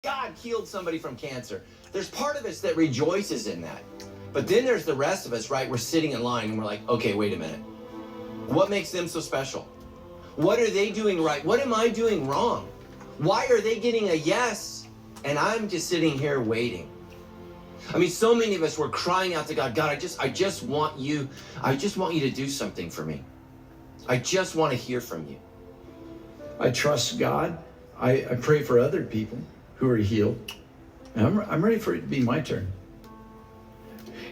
God healed somebody from cancer. There's part of us that rejoices in that. But then there's the rest of us, right? We're sitting in line and we're like, okay, wait a minute. What makes them so special? What are they doing right? What am I doing wrong? Why are they getting a yes and I'm just sitting here waiting? I mean, so many of us were crying out to God, God, I just want you to do something for me. I just want to hear from you. I trust God. I pray for other people who are healed. And I'm ready for it to be my turn.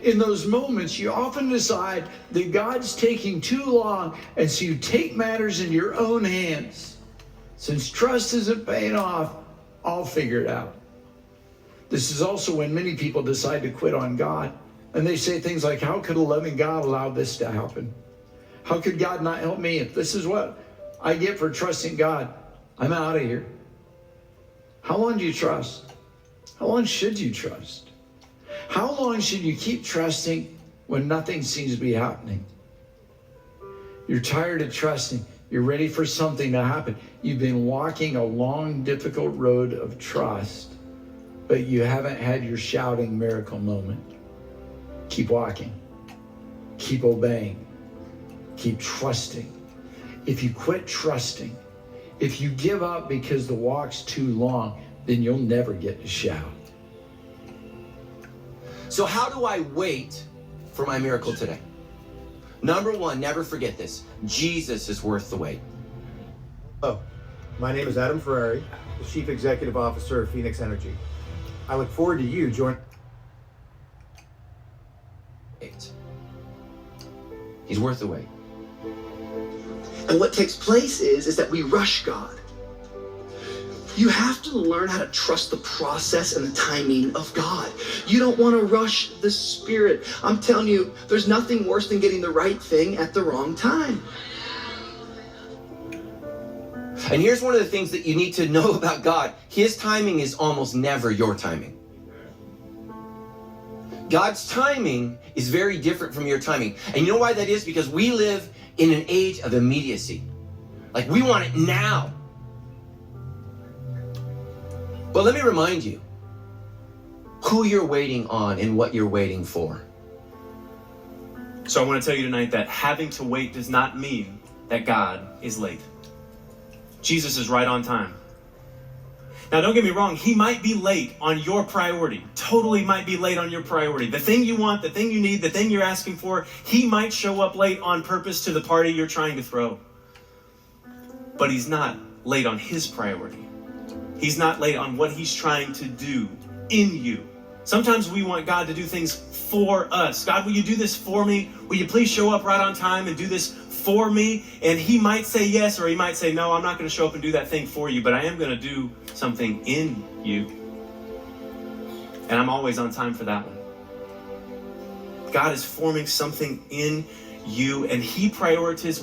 In those moments, you often decide that God's taking too long, and so you take matters in your own hands. Since trust isn't paying off, I'll figure it out. This is also when many people decide to quit on God, and they say things like, how could a loving God allow this to happen? How could God not help me if this is what I get for trusting God? I'm out of here. How long do you trust? How long should you trust? How long should you keep trusting when nothing seems to be happening? You're tired of trusting. You're ready for something to happen. You've been walking a long, difficult road of trust, but you haven't had your shouting miracle moment. Keep walking. Keep obeying. Keep trusting. If you quit trusting, if you give up because the walk's too long, then you'll never get to shout. So how do I wait for my miracle today? Number one, never forget this. Jesus is worth the wait. Hello, my name is Adam Ferrari, the Chief Executive Officer of Phoenix Energy. I look forward to you joining. He's worth the wait. And what takes place is that we rush God. You have to learn how to trust the process and the timing of God. You don't want to rush the Spirit. I'm telling you, there's nothing worse than getting the right thing at the wrong time. And here's one of the things that you need to know about God. His timing is almost never your timing. God's timing is very different from your timing. And you know why that is? Because we live in an age of immediacy. Like, we want it now. But let me remind you who you're waiting on and what you're waiting for. So I want to tell you tonight that having to wait does not mean that God is late. Jesus is right on time. Now, don't get me wrong, he might be late on your priority. Totally might be late on your priority. The thing you want, the thing you need, the thing you're asking for, he might show up late on purpose to the party you're trying to throw. But he's not late on his priority. He's not late on what he's trying to do in you. Sometimes we want God to do things for us. God, will you do this for me? Will you please show up right on time and do this for me? And he might say yes, or he might say, no, I'm not going to show up and do that thing for you, but I am going to do something in you. And I'm always on time for that one. God is forming something in you, and he prioritizes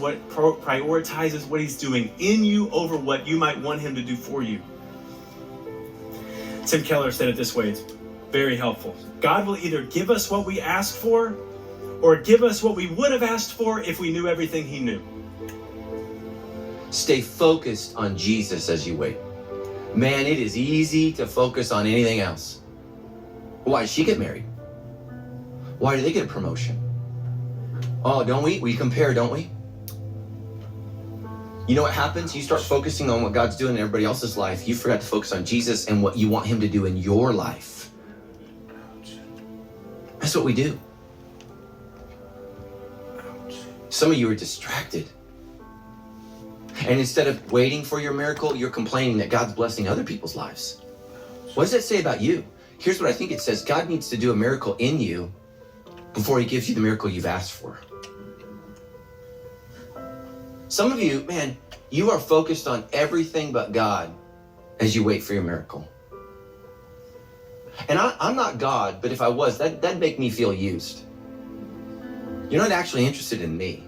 what he's doing in you over what you might want him to do for you. Tim Keller said it this way, it's very helpful. God will either give us what we ask for or give us what we would have asked for if we knew everything he knew. Stay focused on Jesus as you wait. Man, it is easy to focus on anything else. Why did she get married? Why did they get a promotion? Oh, don't we? We compare, don't we? You know what happens? You start focusing on what God's doing in everybody else's life. You forgot to focus on Jesus and what you want him to do in your life. That's what we do. Some of you are distracted. And instead of waiting for your miracle, you're complaining that God's blessing other people's lives. What does that say about you? Here's what I think it says. God needs to do a miracle in you before he gives you the miracle you've asked for. Some of you, man, you are focused on everything but God as you wait for your miracle. And I'm not God, but if I was, that'd make me feel used. You're not actually interested in me.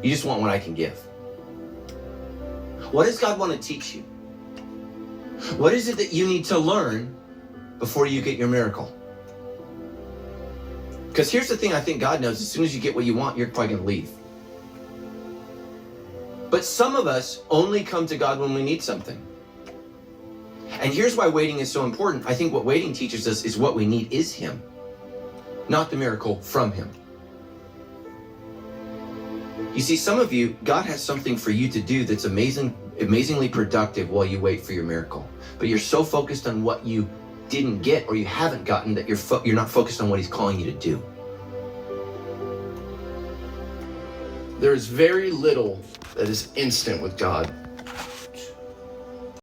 You just want what I can give. What does God want to teach you? What is it that you need to learn before you get your miracle? Because here's the thing I think God knows. As soon as you get what you want, you're probably going to leave. But some of us only come to God when we need something. And here's why waiting is so important. I think what waiting teaches us is what we need is him, not the miracle from him. You see, some of you, God has something for you to do that's amazingly productive while you wait for your miracle. But you're so focused on what you didn't get or you haven't gotten that you're not focused on what he's calling you to do. There is very little that is instant with God.